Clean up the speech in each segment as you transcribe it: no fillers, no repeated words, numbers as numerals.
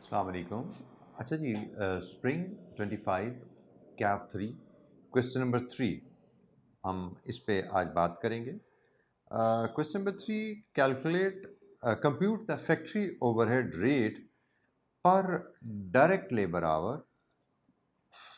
अस्सलाम वालेकुम। अच्छा जी, स्प्रिंग 25 कैफ 3 क्वेश्चन नंबर 3 हम इस पे आज बात करेंगे। Question number 3, calculate compute the factory overhead rate per direct labour hour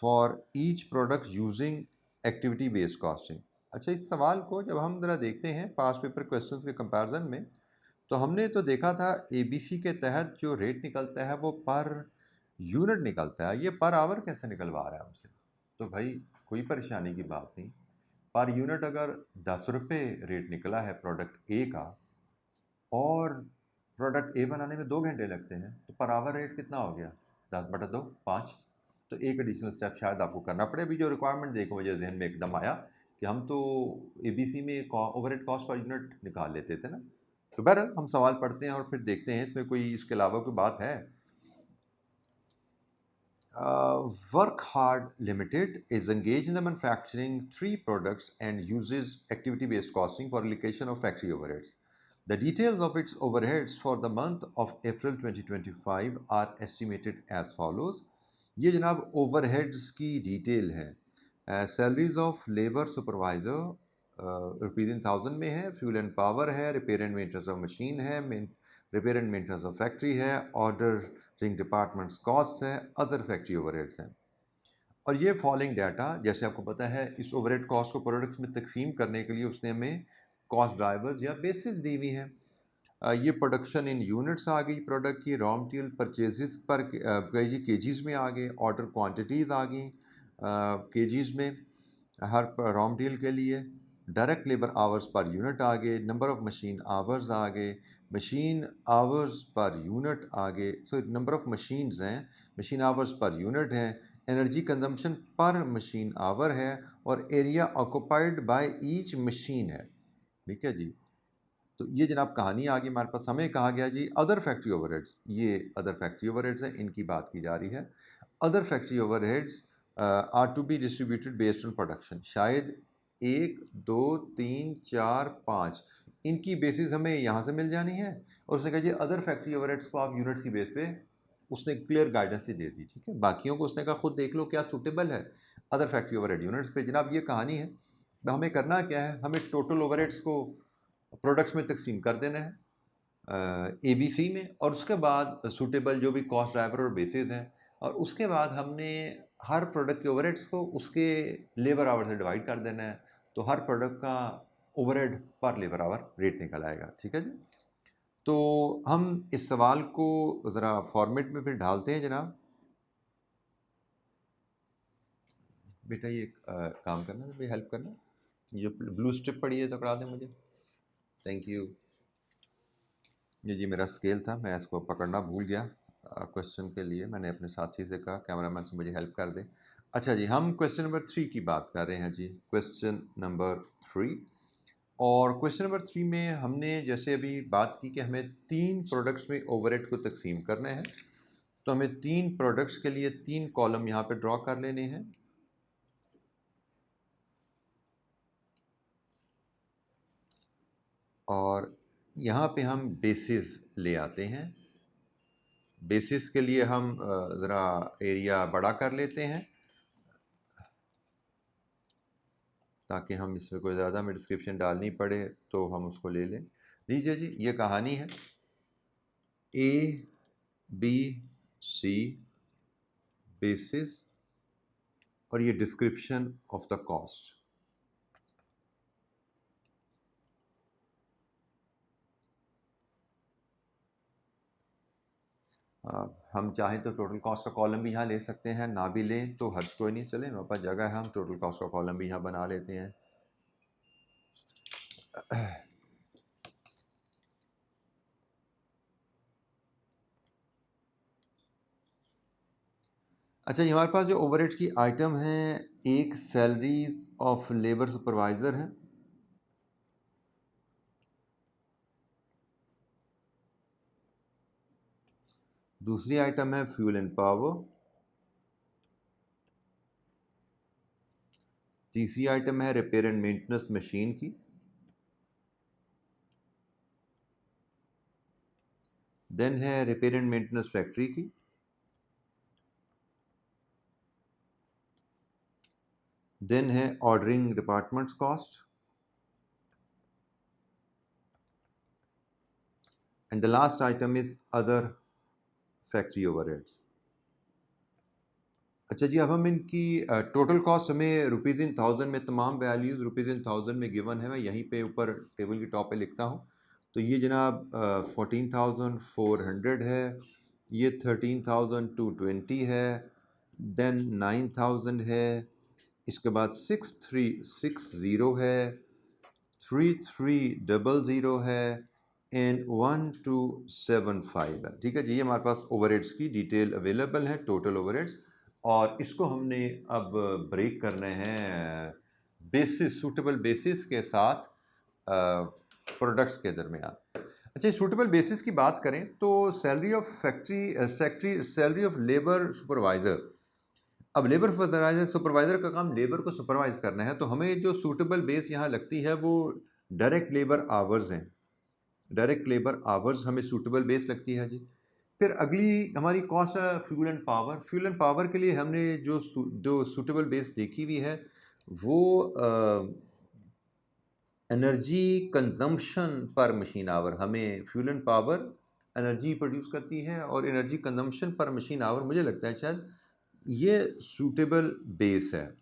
for each product using activity based costing. अच्छा, इस सवाल को जब हम ज़रा देखते हैं पास्ट पेपर क्वेश्चंस के कंपैरिजन में, तो हमने तो देखा था एबीसी के तहत जो रेट निकलता है वो पर यूनिट निकलता है। ये पर आवर कैसे निकलवा रहा है हमसे? तो भाई कोई परेशानी की बात नहीं। पर यूनिट अगर 10 रुपये रेट निकला है प्रोडक्ट ए का और प्रोडक्ट ए बनाने में 2 घंटे लगते हैं, तो पर आवर रेट कितना हो गया? 10/2 5। तो एक एडिशनल स्टेप शायद आपको करना पड़े। अभी जो रिक्वायरमेंट देखो मुझे जहन में एकदम आया कि हम तो एबीसी में ओवरहेड कॉस्ट पर यूनिट निकाल लेते थे ना। तो बहरहाल हम सवाल पढ़ते हैं और फिर देखते हैं इसमें कोई इसके अलावा कोई बात है। Work Hard Limited is engaged in the manufacturing 3 products and uses activity-based costing for allocation of factory overheads. The details of its overheads for the month of April 2025 are estimated as follows. ये जनाब overheads की detail है। Salaries of labour supervisor rupees in thousand में है, fuel and power है, repair and maintenance of machine है, repair and maintenance of factory है, ordering departments cost है, अदर फैक्ट्री ओवरहेड्स हैं। और ये फॉलोइंग डाटा जैसे आपको पता है इस ओवरहेड कॉस्ट को प्रोडक्ट्स में तकसीम करने के लिए उसने हमें कॉस्ट ड्राइवर्स या बेसिस दी हुई हैं। ये प्रोडक्शन इन यूनिट्स आ गई, प्रोडक्ट की रॉ मटेरियल परचेजेस पर केजीज़ में आ गए, ऑर्डर क्वांटिटीज़ आ गई केजीज़ में हर रॉ मटेरियल के लिए, direct labour hours per unit आ गए, नंबर ऑफ मशीन आवर्स आ गए, मशीन आवर्स पर यूनिट आ गए, सो नंबर ऑफ मशीन्स हैं, मशीन आवर्स पर यूनिट हैं, energy consumption per machine hour है और area occupied by each machine है। ठीक है जी। तो ये जनाब कहानी आ गई हमारे पास। हमें कहा गया जी अदर फैक्ट्री ओवरहेड्स, ये अदर फैक्ट्री ओवरहेड्स हैं, इनकी बात की जा रही है। Other factory overheads are to be distributed based on production. शायद 1 2 3 4 5 इनकी बेसिस हमें यहाँ से मिल जानी है और उसने कहा जी अदर फैक्ट्री ओवरहेड्स को आप यूनिट्स की बेस पे, उसने क्लियर गाइडेंस ही दे दी। ठीक है, बाकियों को उसने कहा खुद देख लो क्या सूटेबल है अदर फैक्ट्री ओवरहेड यूनिट्स पे। जनाब ये कहानी है। तो हमें करना क्या है, हमें टोटल ओवरहेड्स को प्रोडक्ट्स में तकसीम कर देना है एबीसी में, और उसके बाद सूटेबल जो भी कॉस्ट ड्राइवर और बेसिस हैं, और उसके बाद हमने हर प्रोडक्ट के ओवरहेड्स को उसके लेबर आवर से डिवाइड कर देना है। तो हर प्रोडक्ट का ओवरहेड पर लेबर आवर रेट निकल आएगा। ठीक है जी। तो हम इस सवाल को ज़रा फॉर्मेट में फिर ढालते हैं जनाब। बेटा ये काम करना, मेरी हेल्प करना, ये जो ब्लू स्ट्रिप पड़ी है तो पकड़ा दें मुझे। Thank you. ये मेरा स्केल था, मैं इसको पकड़ना भूल गया क्वेश्चन के लिए। मैंने अपने साथी से कहा कैमरामैन से मुझे हेल्प कर दे। अच्छा जी, हम क्वेश्चन नंबर 3 की बात कर रहे हैं जी, क्वेश्चन नंबर 3। और क्वेश्चन नंबर 3 में हमने जैसे अभी बात की कि हमें 3 प्रोडक्ट्स में ओवरहेड को तकसीम करना है। तो हमें 3 प्रोडक्ट्स के लिए 3 कॉलम यहाँ पे ड्रॉ कर लेने हैं। और यहाँ पे हम बेसिस ले आते हैं। बेसिस के लिए हम ज़रा एरिया बड़ा कर लेते हैं ताकि हम इसमें कोई ज़्यादा हमें डिस्क्रिप्शन डालनी पड़े तो हम उसको ले लें। लीजिए जी, ये कहानी है ए बी सी बेसिस और ये डिस्क्रिप्शन ऑफ द कॉस्ट। हम चाहें तो टोटल कॉस्ट का कॉलम भी यहाँ ले सकते हैं, ना भी लें तो हर्ज कोई नहीं, चले हमारे पास जगह है, हम टोटल कॉस्ट का कॉलम भी यहाँ बना लेते हैं। अच्छा, ये हमारे पास जो ओवरहेड्स की आइटम हैं, एक सैलरी ऑफ लेबर सुपरवाइज़र है, दूसरी आइटम है फ्यूल एंड पावर, तीसरी आइटम है रिपेयर एंड मेंटेनेंस मशीन की, देन है रिपेयर एंड मेंटेनेंस फैक्ट्री की, देन है ordering departments cost, and the last item is other factory overheads. अच्छा जी, अब हम इनकी टोटल कॉस्ट हमें रुपीज़ इन थाउजेंड में, तमाम वैल्यूज़ रुपीज़ इन थाउजेंड में गिवन है। मैं यहीं पे ऊपर टेबल की टॉप पे लिखता हूँ। तो ये जनाब 14,400 है, ये 13,220 है, देन 9,000 है, इसके बाद 6,360 है, 3,300 है, एंड 1,275 है। ठीक है जी, ये हमारे पास ओवरहेड्स की डिटेल अवेलेबल है, टोटल ओवरहेड्स। और इसको हमने अब ब्रेक करने हैं बेसिस, सूटेबल बेसिस के साथ प्रोडक्ट्स के दरमियान। अच्छा, सूटेबल बेसिस की बात करें तो salary of factory salary of labour supervisor. अब लेबर सुपरवाइज़र का काम लेबर को सुपरवाइज़ करना है, तो हमें जो सूटेबल बेस यहाँ लगती है वो डायरेक्ट लेबर आवर्स हैं। डायरेक्ट लेबर आवर्स हमें सूटेबल बेस लगती है जी। फिर अगली हमारी कॉस्ट है fuel and power. Fuel and power के लिए हमने जो सूटेबल बेस देखी हुई है वो energy consumption per machine hour, हमें fuel and power energy produce करती है और energy consumption per machine hour, मुझे लगता है शायद ये सूटेबल बेस है।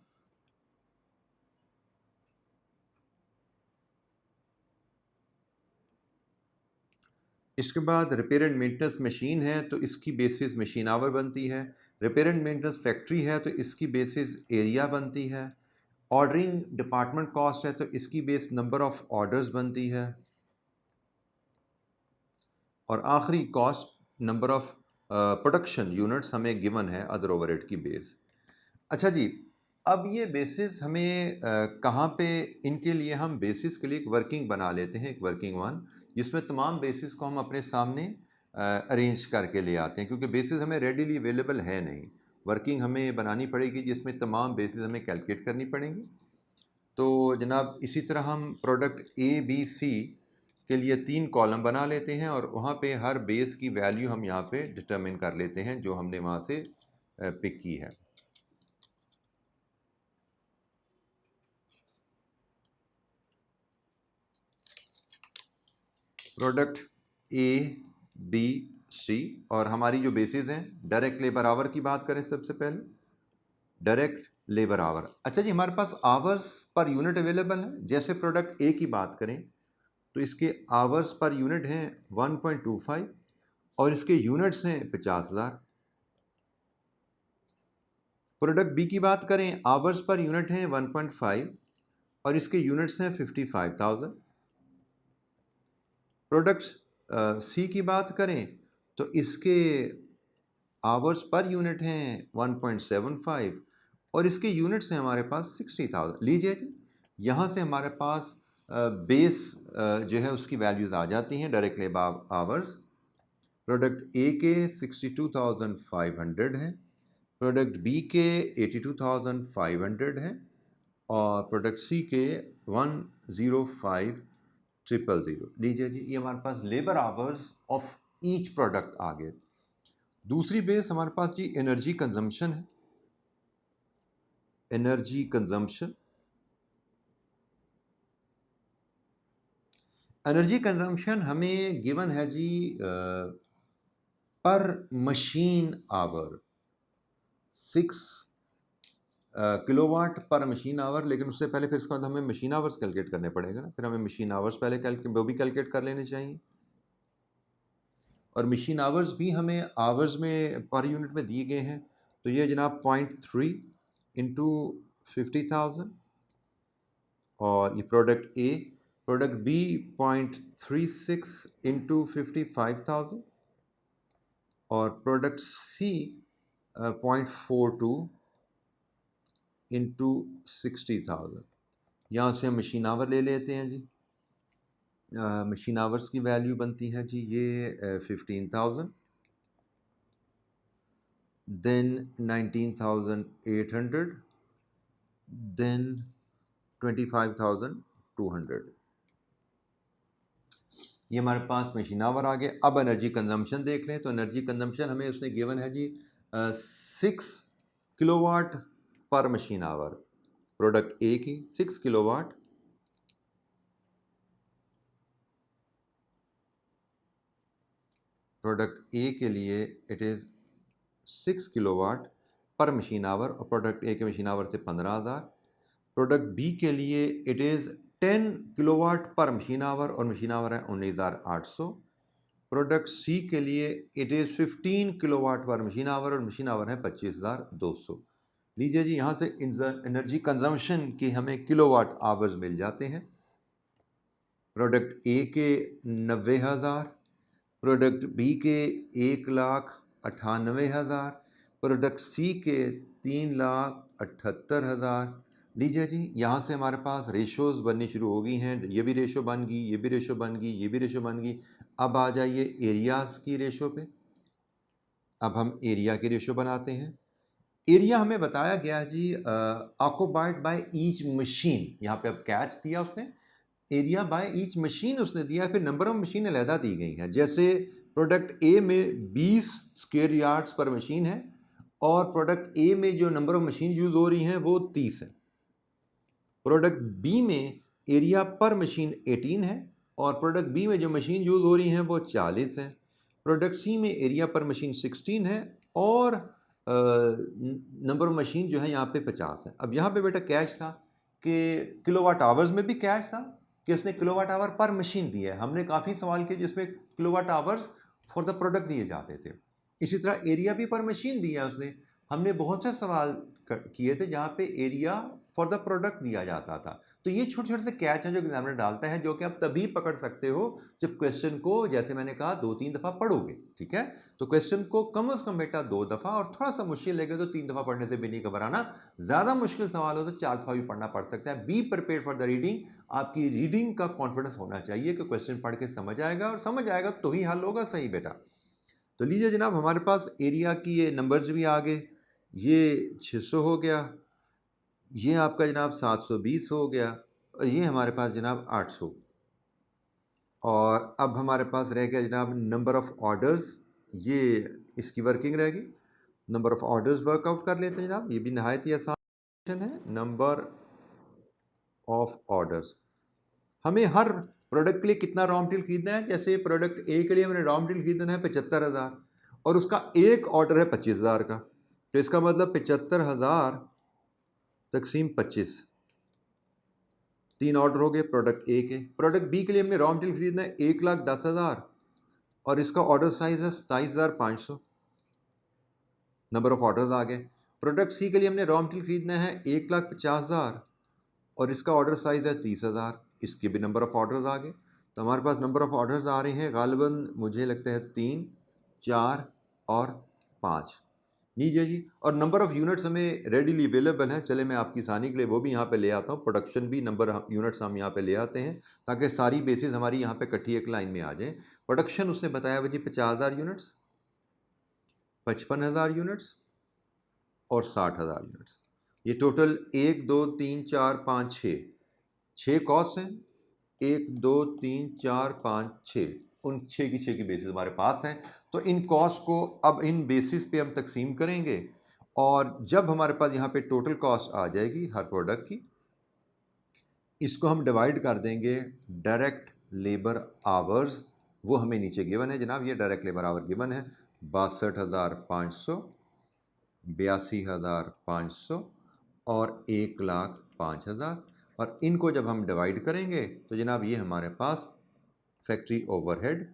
इसके बाद रिपेयर एंड मेंटेनेंस मशीन है तो इसकी बेसिस मशीन आवर बनती है। रिपेयर एंड मेंटेनेंस फैक्ट्री है तो इसकी बेसिस एरिया बनती है। ऑर्डरिंग डिपार्टमेंट कॉस्ट है तो इसकी बेस नंबर ऑफ ऑर्डर्स बनती है। और आखिरी cost number of production units हमें गिवन है अदर ओवरहेड की बेस। अच्छा जी, अब ये बेसिस हमें कहाँ पे, इनके लिए हम बेसिस के लिए एक वर्किंग बना लेते हैं, एक वर्किंग वन, जिसमें तमाम बेसिस को हम अपने सामने अरेंज करके ले आते हैं, क्योंकि बेसिस हमें रेडीली अवेलेबल है नहीं। वर्किंग हमें बनानी पड़ेगी जिसमें तमाम बेसिस हमें कैलकुलेट करनी पड़ेंगी। तो जनाब इसी तरह हम प्रोडक्ट ए बी सी के लिए 3 कॉलम बना लेते हैं और वहाँ पे हर बेस की वैल्यू हम यहाँ पे डिटरमिन कर लेते हैं जो हमने वहाँ से पिक की है। प्रोडक्ट ए बी सी, और हमारी जो बेसिस हैं, डायरेक्ट लेबर आवर की बात करें सबसे पहले, डायरेक्ट लेबर आवर। अच्छा जी, हमारे पास आवर्स पर यूनिट अवेलेबल है। जैसे प्रोडक्ट ए की बात करें तो इसके आवर्स पर यूनिट हैं 1.25 और इसके यूनिट्स हैं 50,000। प्रोडक्ट बी की बात करें, आवर्स पर यूनिट हैं 1.5 और इसके यूनिट्स हैं 55,000। प्रोडक्ट सी की बात करें तो इसके आवर्स पर यूनिट हैं 1.75 और इसके यूनिट्स हैं हमारे पास 60,000। लीजिए जी, यहाँ से हमारे पास बेस जो है उसकी वैल्यूज़ आ जाती हैं, डायरेक्ट लेबर आवर्स। प्रोडक्ट ए के 62,500 हैं, प्रोडक्ट बी के 82,500 हैं और प्रोडक्ट सी के 105,000। लीजिए जी, ये हमारे पास labour hours of each product आ गए। दूसरी बेस हमारे पास जी एनर्जी कंजम्पशन है। एनर्जी कंजम्पशन, एनर्जी कंजम्पशन हमें गिवन है जी per machine hour 6 kilowatt per machine hour. लेकिन उससे पहले फिर इसके बाद हमें मशीन आवर्स कैलकुलेट करने पड़ेगा ना, फिर हमें मशीन आवर्स पहले वो भी कैलकुलेट कर लेने चाहिए। और मशीन आवर्स भी हमें आवर्स में पर यूनिट में दिए गए हैं। तो ये जनाब 0.3 इंटू 50,000 और ये product A. Product B 0.36 into 55,000 और प्रोडक्ट सी 0.42 इंटू 60,000। यहाँ से हम मशीन आवर ले लेते हैं जी। मशीन आवर्स की वैल्यू बनती है जी ये 15,000, देन 19,800, देन 25,200। ये हमारे पास मशीन आवर आ गए। अब एनर्जी कंजम्पशन देख लें तो एनर्जी कंजम्पशन हमें उसने गिवन है जी 6 kilowatt per machine our. Product ए की 6 किलोवाट, प्रोडक्ट ए के लिए it is 6 kilowatt per machine our, और प्रोडक्ट ए के मशीन आवर थे 15,000। प्रोडक्ट बी के लिए it is 10 kilowatt per machine our, और मशीन आवर है 19,800। प्रोडक्ट सी के लिए it is 15 kilowatt per machine our, और मशीन आवर है 25,200। लीजिए जी, यहाँ से एनर्जी कंजम्पशन की हमें किलोवाट आवर्स मिल जाते हैं। प्रोडक्ट ए के 90,000, प्रोडक्ट बी के 1,98,000, प्रोडक्ट सी के 3,78,000। लीजिए जी, यहाँ से हमारे पास रेशोज़ बननी शुरू हो गई हैं। ये भी रेशो बन गई, ये भी रेशो बन गई, ये भी रेशो बन गई। अब आ जाइए एरियाज़ की रेशो पे। अब हम एरिया की रेशो बनाते हैं। एरिया हमें बताया गया जी ऑक्युपाइड बाय ईच मशीन, यहाँ पे अब कैच दिया उसने, एरिया बाय ईच मशीन उसने दिया, फिर नंबर ऑफ मशीन अलहदा दी गई हैं। जैसे प्रोडक्ट ए में 20 स्क्वायर यार्ड्स पर मशीन है, और प्रोडक्ट ए में जो नंबर ऑफ मशीन यूज़ हो रही हैं वो 30 है। प्रोडक्ट बी में एरिया पर मशीन 18 है, और प्रोडक्ट बी में जो मशीन यूज़ हो रही हैं वो 40 हैं। प्रोडक्ट सी में एरिया पर मशीन 16 है, और नंबर ऑफ मशीन जो है यहाँ पे 50 है। अब यहाँ पे बेटा कैच था कि किलोवाट आवर्स में भी कैच था कि उसने किलोवाट आवर पर मशीन दिया है। हमने काफ़ी सवाल किए जिसमें kilowatt hours for the product दिए जाते थे। इसी तरह एरिया भी पर मशीन दिया उसने। हमने बहुत से सवाल किए थे जहाँ पे एरिया फॉर द प्रोडक्ट दिया जाता था। तो ये छोटे छोटे से कैच हैं जो एग्जामिनर डालता है, जो कि आप तभी पकड़ सकते हो जब क्वेश्चन को, जैसे मैंने कहा, 2-3 दफ़ा पढ़ोगे। ठीक है, तो क्वेश्चन को कम से कम बेटा 2 दफ़ा, और थोड़ा सा मुश्किल लगे तो 3 दफ़ा पढ़ने से भी नहीं घबराना। ज़्यादा मुश्किल सवाल हो तो 4 दफ़ा भी पढ़ना पड़ सकता है। Be prepare for the reading. आपकी रीडिंग का कॉन्फिडेंस होना चाहिए कि क्वेश्चन पढ़ के समझ आएगा, और समझ आएगा तो ही हल होगा सही बेटा। तो लीजिए जनाब, हमारे पास एरिया की ये नंबर्स भी आ गए। ये 600 हो गया, ये आपका जनाब 720 हो गया, और ये हमारे पास जनाब 800। और अब हमारे पास रह गया जनाब नंबर ऑफ़ ऑर्डर्स। ये इसकी वर्किंग रहेगी। नंबर ऑफ़ ऑर्डर्स वर्कआउट कर लेते हैं जनाब, ये भी नहायत ही आसान है। नंबर ऑफ़ ऑर्डर्स, हमें हर प्रोडक्ट के लिए कितना रॉ मटेरियल खरीदना है। जैसे प्रोडक्ट ए के लिए हमें रॉ मटेरियल खरीदना है 75,000, और उसका एक ऑर्डर है 25,000 का। तो इसका मतलब 75,000 तकसीम 25, 3 ऑर्डर हो गए प्रोडक्ट ए के। प्रोडक्ट बी के लिए हमने रॉ मटेरियल खरीदना है 1,10,000, और इसका ऑर्डर साइज है 27,500। नंबर ऑफ ऑर्डर्स आ गए। प्रोडक्ट सी के लिए हमने रॉ मटेरियल खरीदना है 1,50,000, और इसका ऑर्डर साइज है 30,000। इसके भी नंबर ऑफ ऑर्डर्स आ गए। तो हमारे पास नंबर ऑफ ऑर्डर्स आ रहे हैं गालिबन, मुझे लगता है 3, 4 और 5। लीजिए जी, और नंबर ऑफ़ यूनिट्स हमें रेडीली अवेलेबल हैं। चले मैं आपकी आसानी के लिए वो भी यहाँ पे ले आता हूँ। प्रोडक्शन भी नंबर यूनिट्स हम यहाँ पे ले आते हैं, ताकि सारी बेसिस हमारी यहाँ पे इकट्ठी एक लाइन में आ जाए। प्रोडक्शन उसने बताया हुआ जी 50,000 यूनिट्स, 55,000 यूनिट्स और 60,000 यूनिट्स। ये टोटल 1, 2, 3, 4, 5, 6 कॉस्ट हैं। 1, 2, 3, 4, 5, 6, उन 6 की बेसिस हमारे पास हैं। तो इन कॉस्ट को अब इन बेसिस पे हम तकसीम करेंगे, और जब हमारे पास यहाँ पे टोटल कॉस्ट आ जाएगी हर प्रोडक्ट की, इसको हम डिवाइड कर देंगे डायरेक्ट लेबर आवर्स। वो हमें नीचे गिवन है जनाब, ये डायरेक्ट लेबर आवर गिवन है 62,500, 82,500 और 1,05,000। और इनको जब हम डिवाइड करेंगे तो जनाब ये हमारे पास factory overhead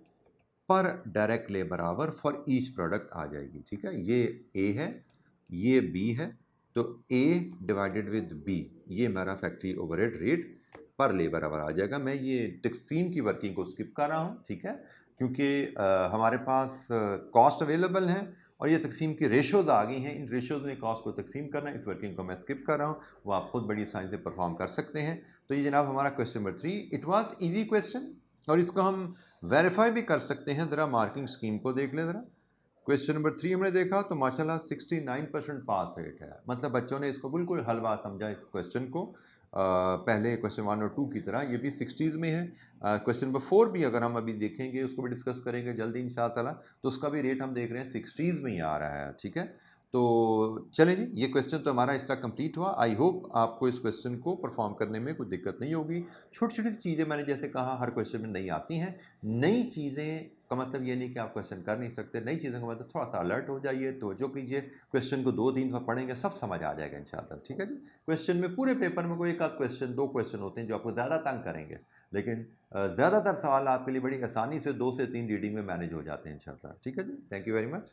per direct labour hour for each product आ जाएगी। ठीक है, ये ए है, ये बी है, तो ए डिवाइडेड विद बी, ये हमारा फैक्ट्री ओवरहेड रेट पर लेबर आवर आ जाएगा। मैं ये तकसीम की वर्किंग को स्किप कर रहा हूँ, ठीक है, क्योंकि हमारे पास कॉस्ट अवेलेबल हैं, और ये तकसीम की रेशोज़ आ गई हैं। इन रेशोज़ में कॉस्ट को तकसीम करना, इस वर्किंग को मैं स्किप कर रहा हूँ, वो आप खुद बड़ी आसानी से परफॉर्म कर सकते हैं। तो ये जनाब हमारा question number 3, it was easy question, और इसको हम वेरीफाई भी कर सकते हैं। ज़रा मार्किंग स्कीम को देख लें ज़रा। क्वेश्चन नंबर 3 हमने देखा तो माशाल्लाह 69% पास रेट है, मतलब बच्चों ने इसको बिल्कुल हलवा समझा इस क्वेश्चन को। पहले क्वेश्चन 1 और 2 की तरह ये भी 60s में है। क्वेश्चन नंबर 4 भी अगर हम अभी देखेंगे, उसको भी डिस्कस करेंगे जल्दी इंशाअल्लाह, तो उसका भी रेट हम देख रहे हैं 60s में ही आ रहा है। ठीक है, तो चलें जी, ये क्वेश्चन तो हमारा इस तरह कंप्लीट हुआ। आई होप आपको इस क्वेश्चन को परफॉर्म करने में कोई दिक्कत नहीं होगी। छोटी-छोटी सी चीज़ें मैंने जैसे कहा हर क्वेश्चन में नई आती हैं। नई चीज़ें का मतलब ये नहीं कि आप क्वेश्चन कर नहीं सकते। नई चीज़ों का मतलब थोड़ा-सा अलर्ट हो जाइए, तवज्जो कीजिए, क्वेश्चन को 2-3 दफ़ा पढ़ेंगे सब समझ आ जाएगा इंशाअल्लाह, ठीक है जी? क्वेश्चन में पूरे पेपर में कोई 1 आध क्वेश्चन, 2 क्वेश्चन होते हैं जो आपको ज़्यादा तंग करेंगे। लेकिन ज़्यादातर सवाल आपके लिए बड़ी आसानी से 2 से 3 रीडिंग में मैनेज हो जाते हैं इंशाअल्लाह, ठीक है जी? Thank you very much.